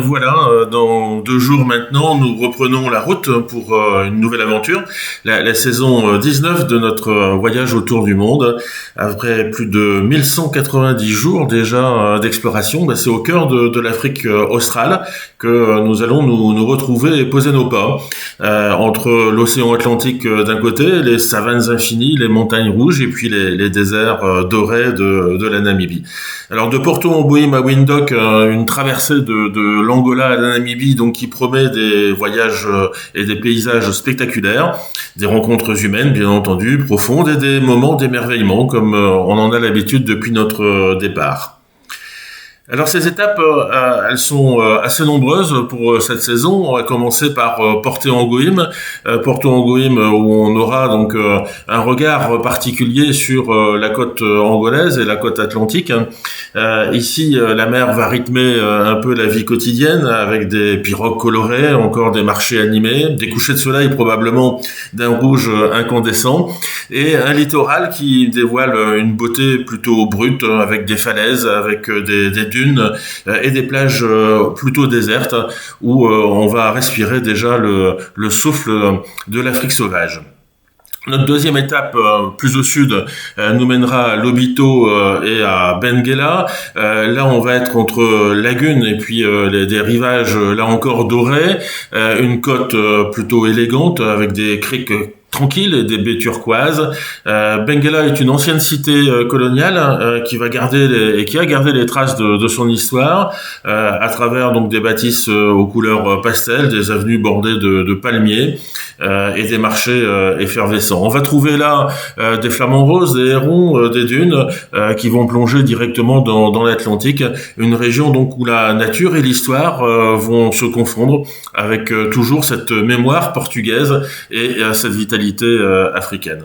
Voilà, dans 2 jours maintenant, nous reprenons la route pour une nouvelle aventure, la saison 19 de notre voyage autour du monde. Après plus de 1190 jours déjà d'exploration, c'est au cœur de l'Afrique australe que nous allons nous retrouver et poser nos pas. Entre l'océan Atlantique d'un côté, les savanes infinies, les montagnes rouges et puis les déserts dorés de la Namibie. Alors de Porto Mboim à Windhoek, une traversée de l'Angola à la Namibie, donc qui promet des voyages et des paysages spectaculaires, des rencontres humaines bien entendu, profondes et des moments d'émerveillement comme on en a l'habitude depuis notre départ. Alors ces étapes, elles sont assez nombreuses pour cette saison. On va commencer par Porto Mboim, où on aura donc un regard particulier sur la côte angolaise et la côte atlantique. Ici, la mer va rythmer un peu la vie quotidienne avec des pirogues colorées, encore des marchés animés, des couchers de soleil probablement d'un rouge incandescent et un littoral qui dévoile une beauté plutôt brute avec des falaises, avec des dunes et des plages plutôt désertes où on va respirer déjà le souffle de l'Afrique sauvage. Notre deuxième étape, plus au sud, nous mènera à Lobito et à Benguela. Là, on va être entre lagunes et puis des rivages, là encore, dorés. Une côte plutôt élégante avec des criques tranquille et des baies turquoises. Benguela est une ancienne cité coloniale qui a gardé les traces de son histoire à travers donc des bâtisses aux couleurs pastel, des avenues bordées de palmiers et des marchés effervescents. On va trouver là des flamants roses, des hérons, des dunes qui vont plonger directement dans l'Atlantique, une région donc où la nature et l'histoire vont se confondre avec toujours cette mémoire portugaise et cette vitalité africaine.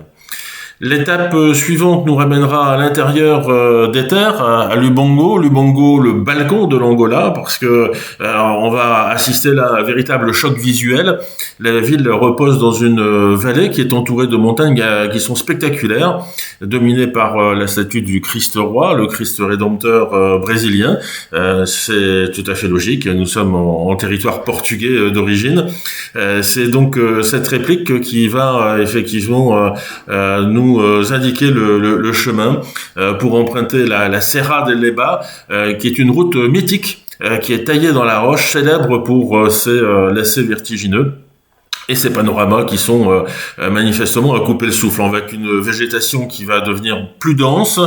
L'étape suivante nous ramènera à l'intérieur des terres, à Lubango, le balcon de l'Angola, parce que on va assister là à un véritable choc visuel. La ville repose dans une vallée qui est entourée de montagnes qui sont spectaculaires, dominées par la statue du Christ roi, le Christ rédempteur brésilien. C'est tout à fait logique, nous sommes en territoire portugais d'origine. C'est donc cette réplique qui va effectivement nous indiquer le chemin pour emprunter la Serra del Leba, qui est une route mythique qui est taillée dans la roche, célèbre pour ses lacets vertigineux et ces panoramas qui sont manifestement à couper le souffle, avec une végétation qui va devenir plus dense,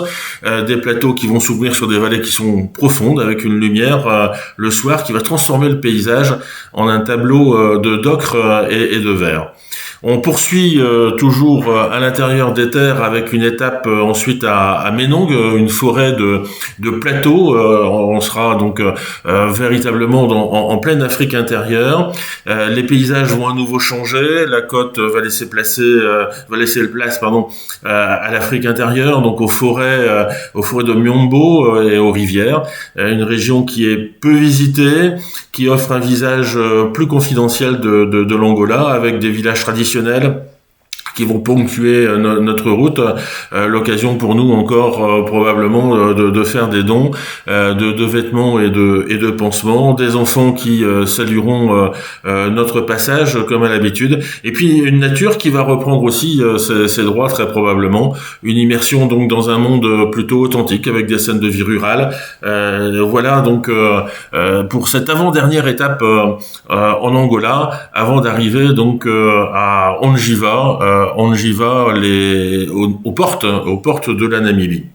des plateaux qui vont s'ouvrir sur des vallées qui sont profondes, avec une lumière le soir qui va transformer le paysage en un tableau d'ocre et de vert. On poursuit toujours à l'intérieur des terres avec une étape ensuite à Menong, une forêt de plateaux. On sera donc véritablement en pleine Afrique intérieure. Les paysages vont à nouveau changer. La côte va laisser place à l'Afrique intérieure, donc aux forêts de Miombo et aux rivières. Une région qui est peu visitée, qui offre un visage plus confidentiel de l'Angola, avec des villages traditionnels qui vont ponctuer notre route, l'occasion pour nous encore probablement de faire des dons de vêtements et de pansements, des enfants qui salueront notre passage comme à l'habitude, et puis une nature qui va reprendre aussi ses droits très probablement, une immersion donc dans un monde plutôt authentique avec des scènes de vie rurale. Voilà donc pour cette avant-dernière étape en Angola, avant d'arriver donc à Anjiva, aux portes de la Namibie.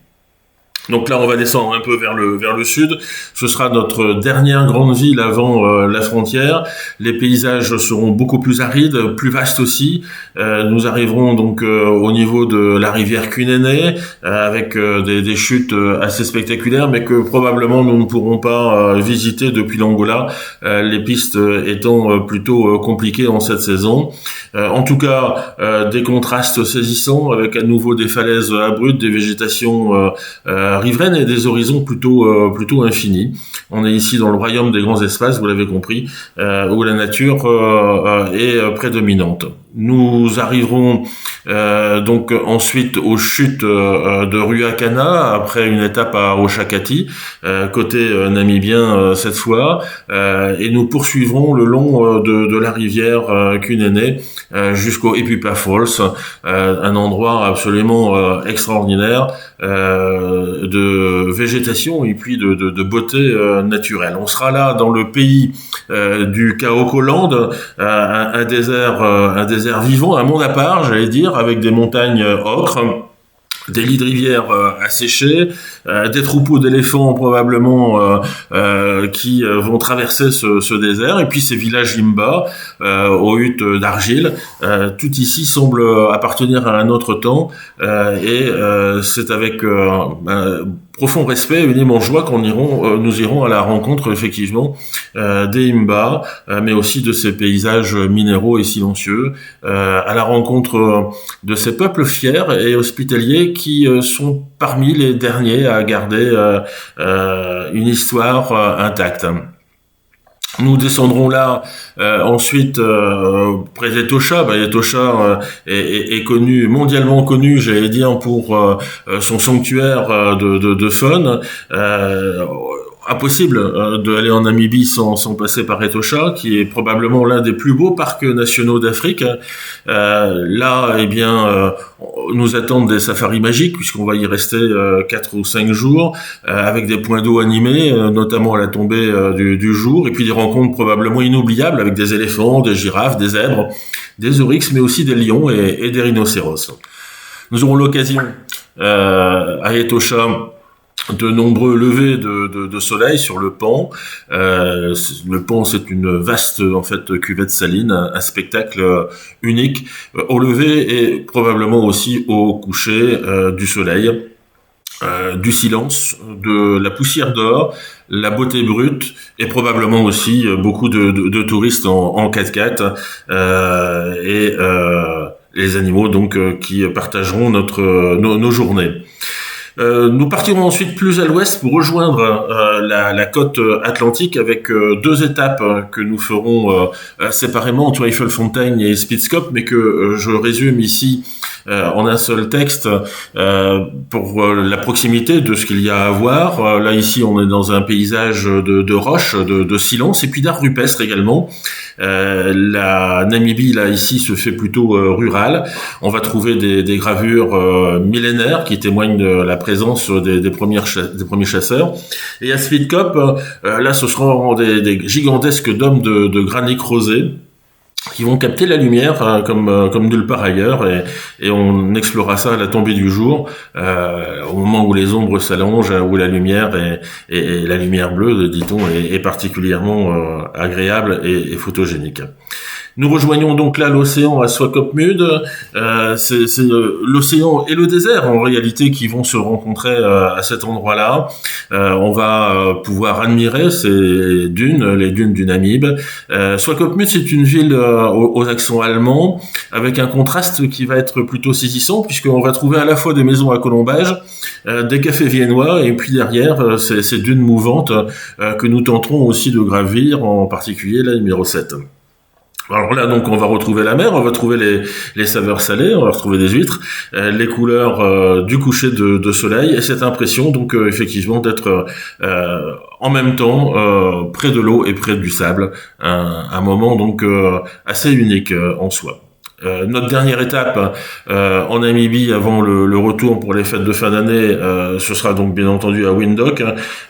Donc là, on va descendre un peu vers le sud. Ce sera notre dernière grande ville avant la frontière. Les paysages seront beaucoup plus arides, plus vastes aussi. Nous arriverons donc au niveau de la rivière Kunene, avec des chutes assez spectaculaires, mais que probablement nous ne pourrons pas visiter depuis l'Angola, les pistes étant plutôt compliquées en cette saison. En tout cas, des contrastes saisissants, avec à nouveau des falaises abruptes, des végétations riveraines et des horizons plutôt infinis. On est ici dans le royaume des grands espaces, vous l'avez compris, où la nature est prédominante. Nous arriverons donc ensuite aux chutes de Ruacana après une étape à Oshakati, côté namibien cette fois, et nous poursuivrons le long de la rivière Kunene jusqu'au Epupa Falls, un endroit absolument extraordinaire de végétation et puis de beauté naturelle. On sera là dans le pays du Kaokoland, un désert vivant, un monde à part, j'allais dire, avec des montagnes ocres, des lits de rivière asséchés, des troupeaux d'éléphants probablement qui vont traverser ce désert, et puis ces villages Imba aux huttes d'argile. Tout ici semble appartenir à un autre temps, et c'est avec profond respect et une immense joie nous irons à la rencontre effectivement des Imba, mais aussi de ces paysages minéraux et silencieux, à la rencontre de ces peuples fiers et hospitaliers qui sont parmi les derniers à garder une histoire intacte. Nous descendrons là ensuite près d'Etosha. Etosha est connu, mondialement connu, j'allais dire, pour son sanctuaire de faune. Impossible d'aller en Namibie sans passer par Etosha, qui est probablement l'un des plus beaux parcs nationaux d'Afrique. Là, nous attendent des safaris magiques, puisqu'on va y rester 4 ou 5 jours, avec des points d'eau animés, notamment à la tombée du jour, et puis des rencontres probablement inoubliables avec des éléphants, des girafes, des zèbres, des oryx, mais aussi des lions et des rhinocéros. Nous aurons l'occasion à Etosha de nombreux levers de soleil sur le Pan. Le Pan, c'est une vaste cuvette saline, un spectacle unique au lever et probablement aussi au coucher du soleil, du silence, de la poussière d'or, la beauté brute et probablement aussi beaucoup de touristes en 4x4 et les animaux donc qui partageront nos journées. Nous partirons ensuite plus à l'ouest pour rejoindre la côte atlantique avec 2 étapes que nous ferons séparément entre Eiffel-Fontaine et Spitzkop, mais que je résume ici en un seul texte pour la proximité de ce qu'il y a à voir. Là ici on est dans un paysage de roches, de silence et puis d'art rupestre également. La Namibie là ici se fait plutôt rurale. On va trouver des gravures millénaires qui témoignent de la présence des premiers chasseurs. Et à Spitzkop, là ce seront des gigantesques dômes de granit rosé qui vont capter la lumière comme nulle part ailleurs, et on explorera ça à la tombée du jour, au moment où les ombres s'allongent, où la lumière et la lumière bleue, dit-on, est particulièrement agréable et photogénique. Nous rejoignons donc là l'océan à Swakopmund. C'est l'océan et le désert en réalité qui vont se rencontrer à cet endroit-là. On va pouvoir admirer ces dunes, les dunes du Namib. Swakopmund, c'est une ville aux accents allemands avec un contraste qui va être plutôt saisissant puisqu'on va trouver à la fois des maisons à colombage, des cafés viennois et puis derrière ces dunes mouvantes que nous tenterons aussi de gravir, en particulier la numéro 7. Alors là, donc, on va retrouver la mer, on va trouver les saveurs salées, on va retrouver des huîtres, les couleurs du coucher de soleil, et cette impression, donc, effectivement, d'être en même temps près de l'eau et près du sable, un moment donc assez unique en soi. Notre dernière étape en Namibie avant le retour pour les fêtes de fin d'année, ce sera donc bien entendu à Windhoek,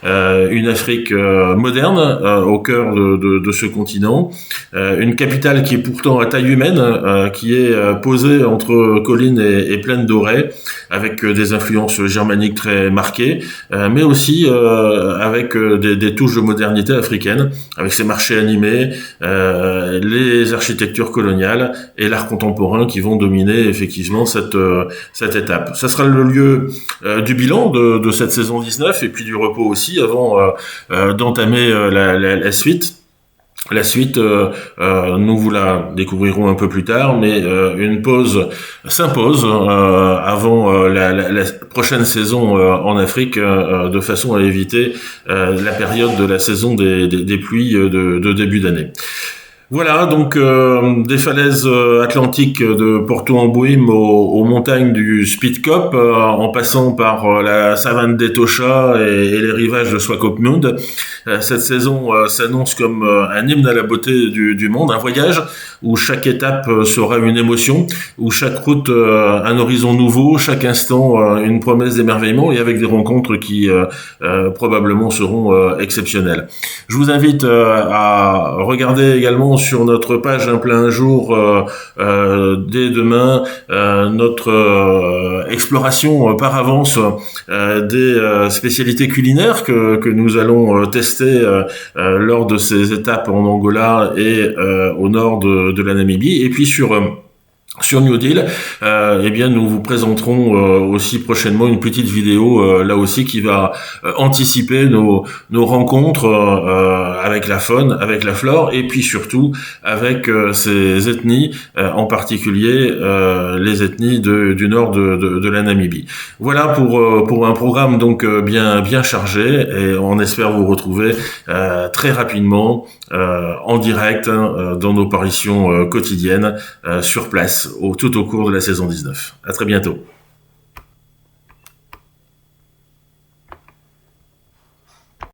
une Afrique moderne au cœur de ce continent, une capitale qui est pourtant à taille humaine, qui est posée entre collines et plaines dorées, avec des influences germaniques très marquées, mais aussi avec des touches de modernité africaine, avec ses marchés animés, les architectures coloniales et l'art contemporain qui vont dominer effectivement cette étape. Ça sera le lieu du bilan de cette saison 19 et puis du repos aussi avant d'entamer la suite. La suite, nous vous la découvrirons un peu plus tard, mais une pause s'impose avant la prochaine saison en Afrique, de façon à éviter la période de la saison des pluies de début d'année. Voilà, donc des falaises atlantiques de Porto-Embuim aux montagnes du Spitcoop, en passant par la savane d'Etosha et les rivages de Swakopmund. Cette saison s'annonce comme un hymne à la beauté du monde, un voyage où chaque étape sera une émotion, où chaque route un horizon nouveau, chaque instant une promesse d'émerveillement et avec des rencontres qui probablement seront exceptionnelles. Je vous invite à regarder également sur notre page Un plein jour dès demain notre exploration par avance des spécialités culinaires que nous allons tester lors de ces étapes en Angola et au nord de la Namibie. Et puis sur New Deal, eh bien nous vous présenterons aussi prochainement une petite vidéo là aussi qui va anticiper nos rencontres avec la faune, avec la flore et puis surtout avec ces ethnies, en particulier les ethnies du nord de la Namibie. Voilà pour un programme donc bien chargé et on espère vous retrouver très rapidement en direct dans nos parutions quotidiennes sur place tout au cours de la saison 19. À très bientôt.